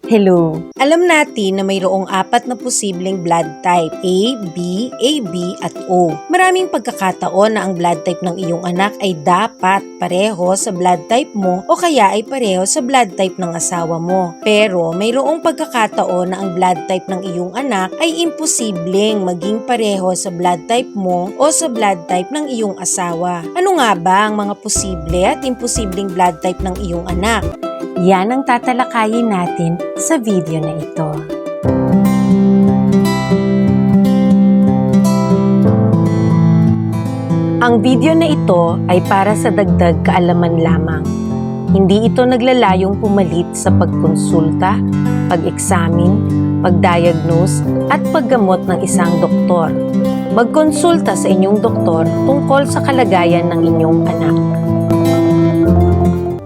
Hello! Alam natin na mayroong 4 na posibleng blood type, A, B, AB at O. Maraming pagkakataon na ang blood type ng iyong anak ay dapat pareho sa blood type mo o kaya ay pareho sa blood type ng asawa mo. Pero mayroong pagkakataon na ang blood type ng iyong anak ay imposibleng maging pareho sa blood type mo o sa blood type ng iyong asawa. Ano nga ba ang mga posible at imposibleng blood type ng iyong anak? Yan ang tatalakayin natin sa video na ito. Ang video na ito ay para sa dagdag kaalaman lamang. Hindi ito naglalayong pumalit sa pagkonsulta, pag-examine, pag-diagnose at paggamot ng isang doktor. Magkonsulta sa inyong doktor tungkol sa kalagayan ng inyong anak.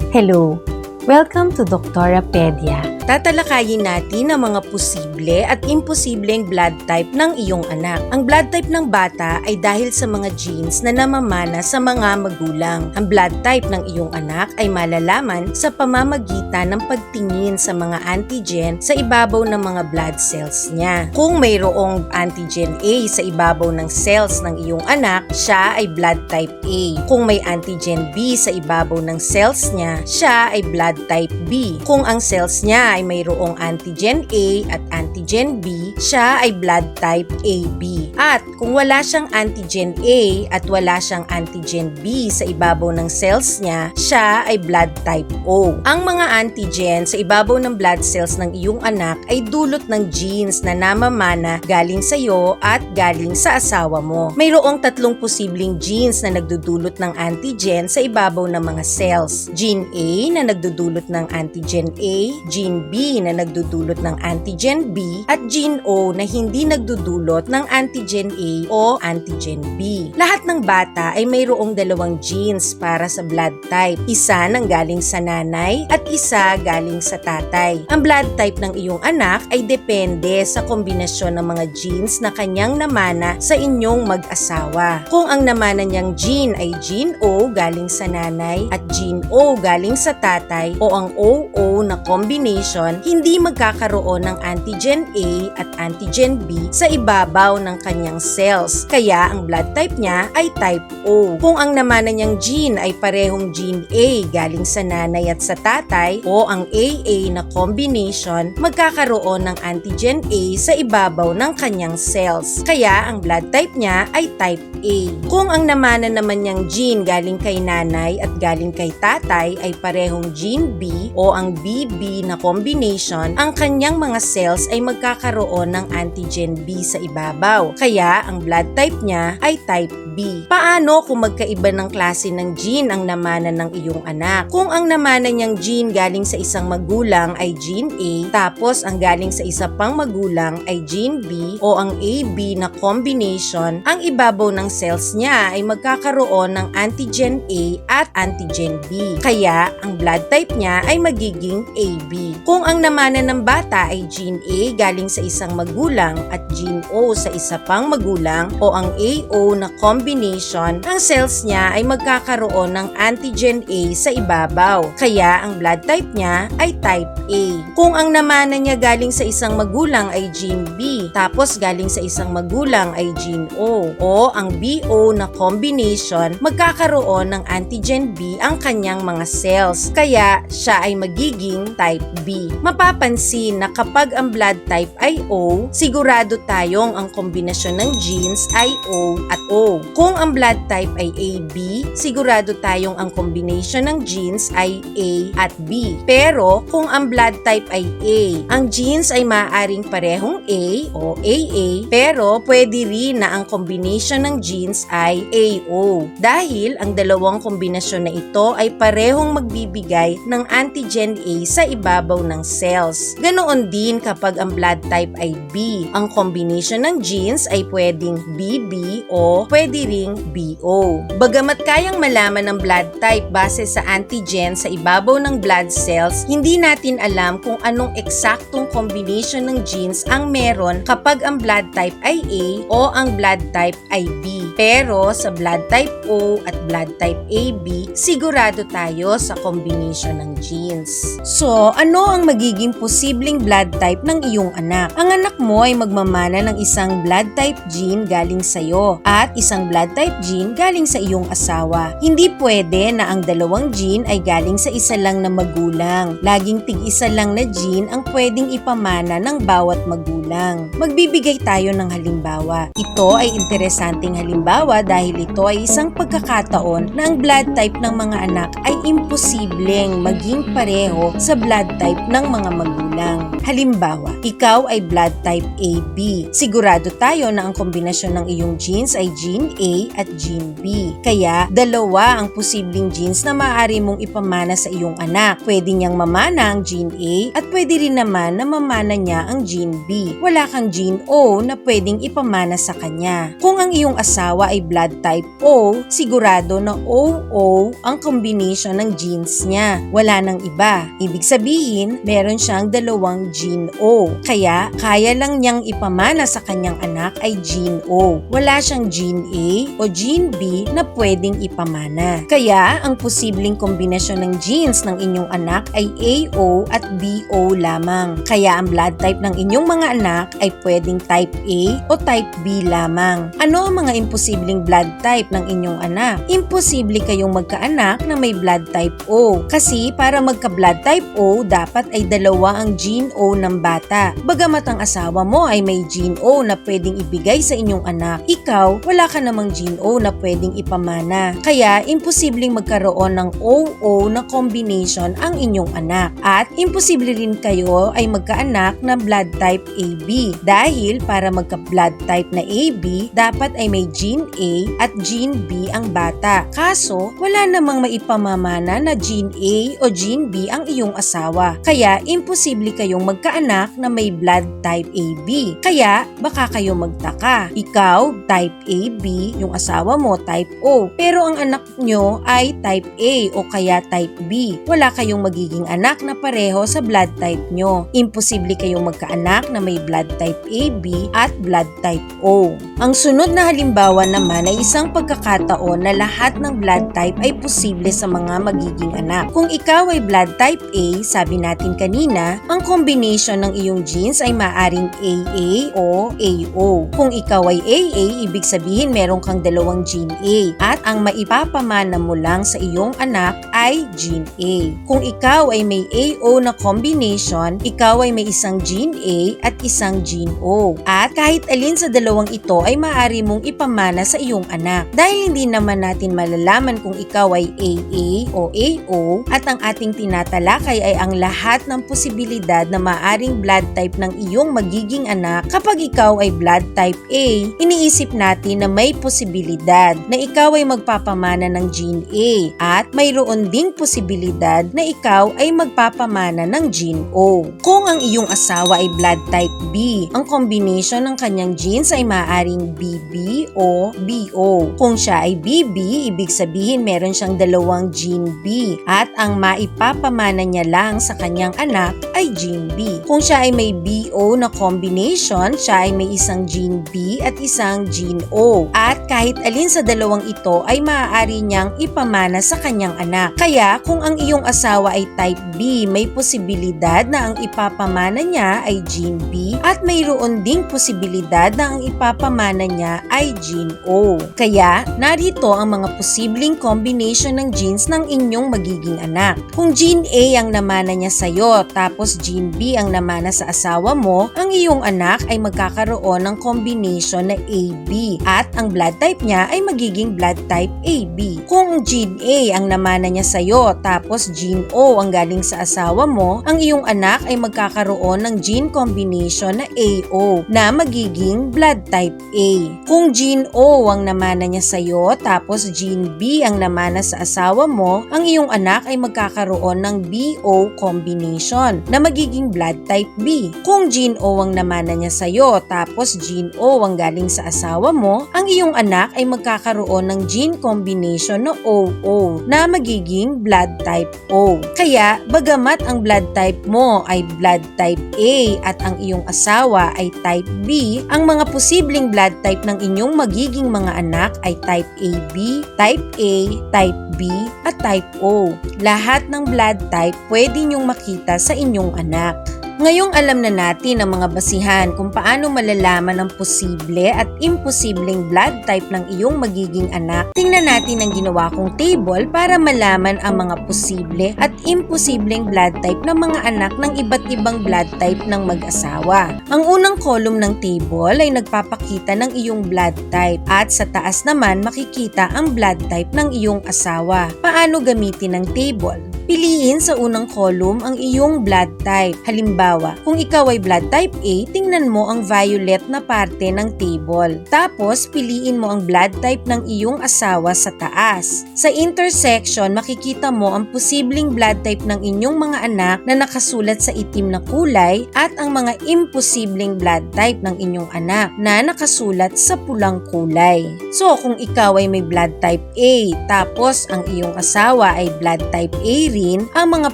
Hello! Welcome to Doctorapedia. Tatalakayin natin ang mga posible at imposibleng blood type ng iyong anak. Ang blood type ng bata ay dahil sa mga genes na namamana sa mga magulang. Ang blood type ng iyong anak ay malalaman sa pamamagitan ng pagtingin sa mga antigen sa ibabaw ng mga blood cells niya. Kung mayroong antigen A sa ibabaw ng cells ng iyong anak, siya ay blood type A. Kung may antigen B sa ibabaw ng cells niya, siya ay blood type B. Kung ang cells niya ay mayroong antigen A at antigen B, siya ay blood type AB. At kung wala siyang antigen A at wala siyang antigen B sa ibabaw ng cells niya, siya ay blood type O. Ang mga antigen sa ibabaw ng blood cells ng iyong anak ay dulot ng genes na namamana galing sa iyo at galing sa asawa mo. Mayroong 3 posibleng genes na nagdudulot ng antigen sa ibabaw ng mga cells. Gene A na nagdudulot ng antigen A, gene B na nagdudulot ng antigen B, at gene O na hindi nagdudulot ng antigen A o antigen B. Lahat ng bata ay mayroong 2 genes para sa blood type. Isa nang galing sa nanay at isa galing sa tatay. Ang blood type ng iyong anak ay depende sa kombinasyon ng mga genes na kanyang namana sa inyong mag-asawa. Kung ang namana niyang gene ay gene O galing sa nanay at gene O galing sa tatay o ang OO na combination, hindi magkakaroon ng antigen A at antigen B sa ibabaw ng kanyang cells. Kaya ang blood type niya ay type O. Kung ang namana niyang gene ay parehong gene A galing sa nanay at sa tatay o ang AA na combination, magkakaroon ng antigen A sa ibabaw ng kanyang cells. Kaya ang blood type niya ay type A. Kung ang namana naman niyang gene galing kay nanay at galing kay tatay ay parehong gene B o ang BB na combination, ang kanyang mga cells ay magkakaroon ng antigen B sa ibabaw. Kaya ang blood type niya ay type B. Paano kung magkaiba ng klase ng gene ang namana ng iyong anak? Kung ang namana niyang gene galing sa isang magulang ay gene A, tapos ang galing sa isa pang magulang ay gene B o ang AB na combination, ang ibabaw ng cells niya ay magkakaroon ng antigen A at antigen B. Kaya ang blood type niya ay magiging AB. Kung ang namana ng bata ay gene A galing sa isang magulang at gene O sa isa pang magulang o ang AO na combination, ang cells niya ay magkakaroon ng antigen A sa ibabaw. Kaya ang blood type niya ay type A. Kung ang namana niya galing sa isang magulang ay gene B, tapos galing sa isang magulang ay gene O ang BO na combination, magkakaroon ng antigen B ang kanyang mga cells. Kaya siya ay magiging type B. Mapapansin na kapag ang blood type ay O, sigurado tayong ang kombinasyon ng genes ay O at O. Kung ang blood type ay AB, sigurado tayong ang combination ng genes ay A at B. Pero kung ang blood type ay A, ang genes ay maaaring parehong A o AA, pero pwede rin na ang combination ng genes ay AO. Dahil ang dalawang kombinasyon na ito ay parehong magbibigay ng antigen A sa ibabaw ng cells. Ganoon din kapag ang blood type ay B, ang combination ng genes ay pwedeng BB o pwede ring BO. Bagamat kayang malaman ang blood type base sa antigen sa ibabaw ng blood cells, hindi natin alam kung anong eksaktong combination ng genes ang meron kapag ang blood type ay A o ang blood type ay B. Pero sa blood type O at blood type AB, sigurado tayo sa combination ng genes. So, ano ang magiging posibleng blood type ng iyong anak. Ang anak mo ay magmamana ng isang blood type gene galing sa'yo at isang blood type gene galing sa iyong asawa. Hindi pwede na ang dalawang gene ay galing sa isa lang na magulang. Laging tig-isa lang na gene ang pwedeng ipamana ng bawat magulang. Magbibigay tayo ng halimbawa. Ito ay interesanteng halimbawa dahil ito ay isang pagkakataon na ang blood type ng mga anak ay imposibleng maging pareho sa blood type ng mga magulang. Halimbawa, ikaw ay blood type AB. Sigurado tayo na ang kombinasyon ng iyong genes ay gene A at gene B. Kaya, dalawa ang posibleng genes na maaari mong ipamana sa iyong anak. Pwede niyang mamana ang gene A at pwede rin naman na mamana niya ang gene B. Wala kang gene O na pwedeng ipamana sa kanya. Kung ang iyong asawa ay blood type O, sigurado na OO ang combination ng genes niya. Wala nang iba. Ibig sabihin, meron siyang dalawang gene O. Kaya, kaya lang niyang ipamana sa kanyang anak ay gene O. Wala siyang gene A o gene B na pwedeng ipamana. Kaya, ang posibleng kombinasyon ng genes ng inyong anak ay AO at BO lamang. Kaya, ang blood type ng inyong mga anak ay pwedeng type A o type B lamang. Ano ang mga imposibleng blood type ng inyong anak? Imposible kayong magkaanak na may blood type O. Kasi para magka-blood type O, dapat ay dalawa ang gene O ng bata. Bagamat ang asawa mo ay may gene O na pwedeng ibigay sa inyong anak, ikaw, wala ka namang gene O na pwedeng ipamana. Kaya, imposibleng magkaroon ng OO na combination ang inyong anak. At imposible rin kayo ay magkaanak na blood type AB. Dahil para magka-blood type na AB, dapat ay may gene A at gene B ang bata. Kaso, wala namang maipamamana na gene A o gene B ang iyong asawa. Kaya, imposible kayong magkaanak na may blood type AB. Kaya, baka kayo magtaka. Ikaw, type AB, yung asawa mo, type O. Pero ang anak nyo ay type A o kaya type B. Wala kayong magiging anak na pareho sa blood type nyo. Imposible kayong magkaanak na may blood type AB at blood type O. Ang sunod na halimbawa naman ay isang pagkakataon na lahat ng blood type ay posible sa mga magiging anak. Kung ikaw ay blood type A, sabi natin kanina, ang combination ng iyong genes ay maaring AA o AO. Kung ikaw ay AA, ibig sabihin meron kang dalawang gene A at ang maipapamana mo lang sa iyong anak ay gene A. Kung ikaw ay may AO na combination, ikaw ay may isang gene A at isang gene O. At kahit alin sa dalawang ito ay maaari mong ipamana sa iyong anak. Dahil hindi naman natin malalaman kung ikaw ay AA o AO at ang ating tinatalakay ay ang lahat ng posibilidad na maaring blood type ng iyong magiging anak. Kapag ikaw ay blood type A, iniisip natin na may posibilidad na ikaw ay magpapamana ng gene A at mayroon ding posibilidad na ikaw ay magpapamana ng gene O. Kung ang iyong asawa ay blood type B, ang combination ng kanyang genes ay maaaring BB o BO. Kung siya ay BB, ibig sabihin meron siyang dalawang gene B at ang maipapamana niya lang sa kanyang anak ay gene B. Kung siya ay may BO na combination, siya ay may isang gene B at isang gene O. At kahit alin sa dalawang ito ay maaari niyang ipamana sa kanyang anak. Kaya kung ang iyong asawa ay type B, may posibilidad na ang ipapamana niya ay gene B at mayroon ding posibilidad na ang ipapamana niya ay gene O. Kaya narito ang mga posibleng combination ng genes ng inyong magiging anak. Kung gene A ang namana niya sa'yo tapos gene B ang namana sa asawa mo, ang iyong anak ay magkakaroon ng combination na AB at ang blood type niya ay magiging blood type AB. Kung gene A ang namana niya sa'yo tapos gene O ang galing sa asawa mo, ang iyong anak ay magkakaroon ng gene combination na AO na magiging blood type A. Kung gene O ang namana niya sa'yo tapos gene B ang namana sa asawa mo, ang iyong anak ay magkakaroon ng BO combination na magiging blood type B. Kung gene O ang namana niya sa'yo tapos gene O ang galing sa asawa mo, ang iyong anak ay magkakaroon ng gene combination na OO na magiging blood type O. Kaya, bagamat ang blood type mo ay blood type A at ang iyong asawa ay type B, ang mga posibleng blood type ng inyong magiging mga anak ay type AB, type A, type B, at type O. Lahat ng blood type pwede niyong ipapakita sa inyong anak. Ngayong alam na natin ang mga basihan kung paano malalaman ang posible at imposibleng blood type ng iyong magiging anak, tingnan natin ang ginawa kong table para malaman ang mga posible at imposibleng blood type ng mga anak ng iba't ibang blood type ng mag-asawa. Ang unang column ng table ay nagpapakita ng iyong blood type at sa taas naman makikita ang blood type ng iyong asawa. Paano gamitin ang table? Piliin sa unang column ang iyong blood type. Halimbawa, kung ikaw ay blood type A, tingnan mo ang violet na parte ng table. Tapos, piliin mo ang blood type ng iyong asawa sa taas. Sa intersection, makikita mo ang posibleng blood type ng inyong mga anak na nakasulat sa itim na kulay at ang mga imposibleng blood type ng inyong anak na nakasulat sa pulang kulay. So, kung ikaw ay may blood type A, tapos ang iyong asawa ay blood type A rin, ang mga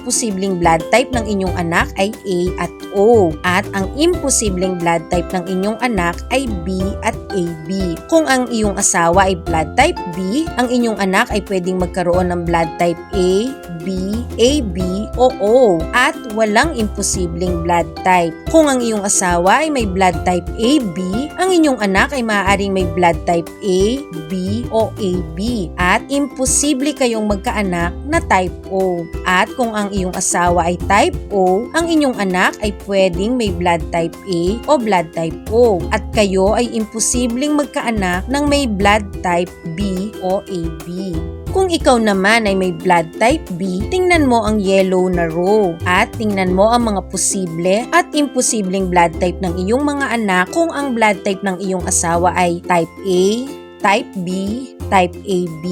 posibleng blood type ng inyong anak ay A at O. At ang imposibleng blood type ng inyong anak ay B at AB. Kung ang iyong asawa ay blood type B, ang inyong anak ay pwedeng magkaroon ng blood type A, B, AB o O. At walang imposibleng blood type. Kung ang iyong asawa ay may blood type AB, ang inyong anak ay maaaring may blood type A, B o AB. At imposible kayong magkaanak na type O. At kung ang iyong asawa ay type O, ang inyong anak ay pwedeng may blood type A o blood type O. At kayo ay imposibleng magkaanak ng may blood type B o AB. Kung ikaw naman ay may blood type B, tingnan mo ang yellow na row at tingnan mo ang mga posible at imposibleng blood type ng iyong mga anak kung ang blood type ng iyong asawa ay type A, type B, type AB,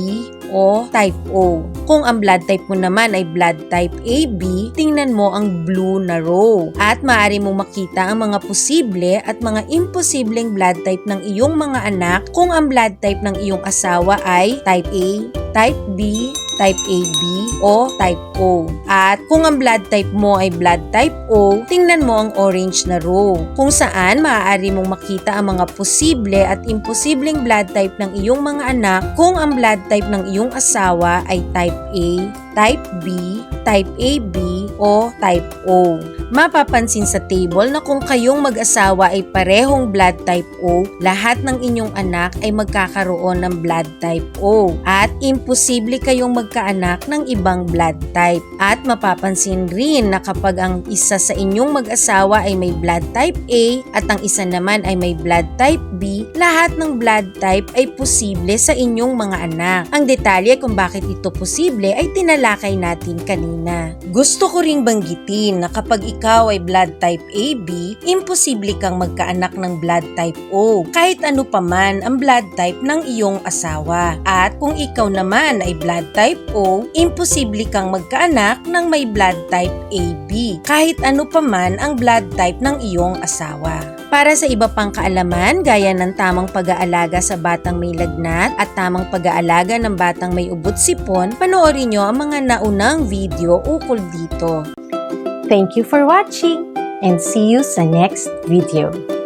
o type O. Kung ang blood type mo naman ay blood type AB, tingnan mo ang blue na row at maaari mong makita ang mga posible at mga imposibleng blood type ng iyong mga anak kung ang blood type ng iyong asawa ay type A, type B, type AB o type O. At kung ang blood type mo ay blood type O, tingnan mo ang orange na row kung saan maaari mong makita ang mga posible at imposibleng blood type ng iyong mga anak kung ang blood type ng iyong asawa ay type A, type B, type AB o type O. Mapapansin sa table na kung kayong mag-asawa ay parehong blood type O, lahat ng inyong anak ay magkakaroon ng blood type O at imposible kayong magkaanak ng ibang blood type. At mapapansin rin na kapag ang isa sa inyong mag-asawa ay may blood type A at ang isa naman ay may blood type B, lahat ng blood type ay posible sa inyong mga anak. Ang detalye kung bakit ito posible ay tinalakay natin kanina. Gusto ko ring banggitin na kapag ikaw ay blood type AB, imposible kang magkaanak ng blood type O, kahit ano pa man ang blood type ng iyong asawa. At kung ikaw naman ay blood type O, imposible kang magkaanak ng may blood type AB, kahit ano pa man ang blood type ng iyong asawa. Para sa iba pang kaalaman gaya ng tamang pag-aalaga sa batang may lagnat at tamang pag-aalaga ng batang may ubot-sipon, panoorin nyo ang mga naunang video ukol dito. Thank you for watching and see you sa next video.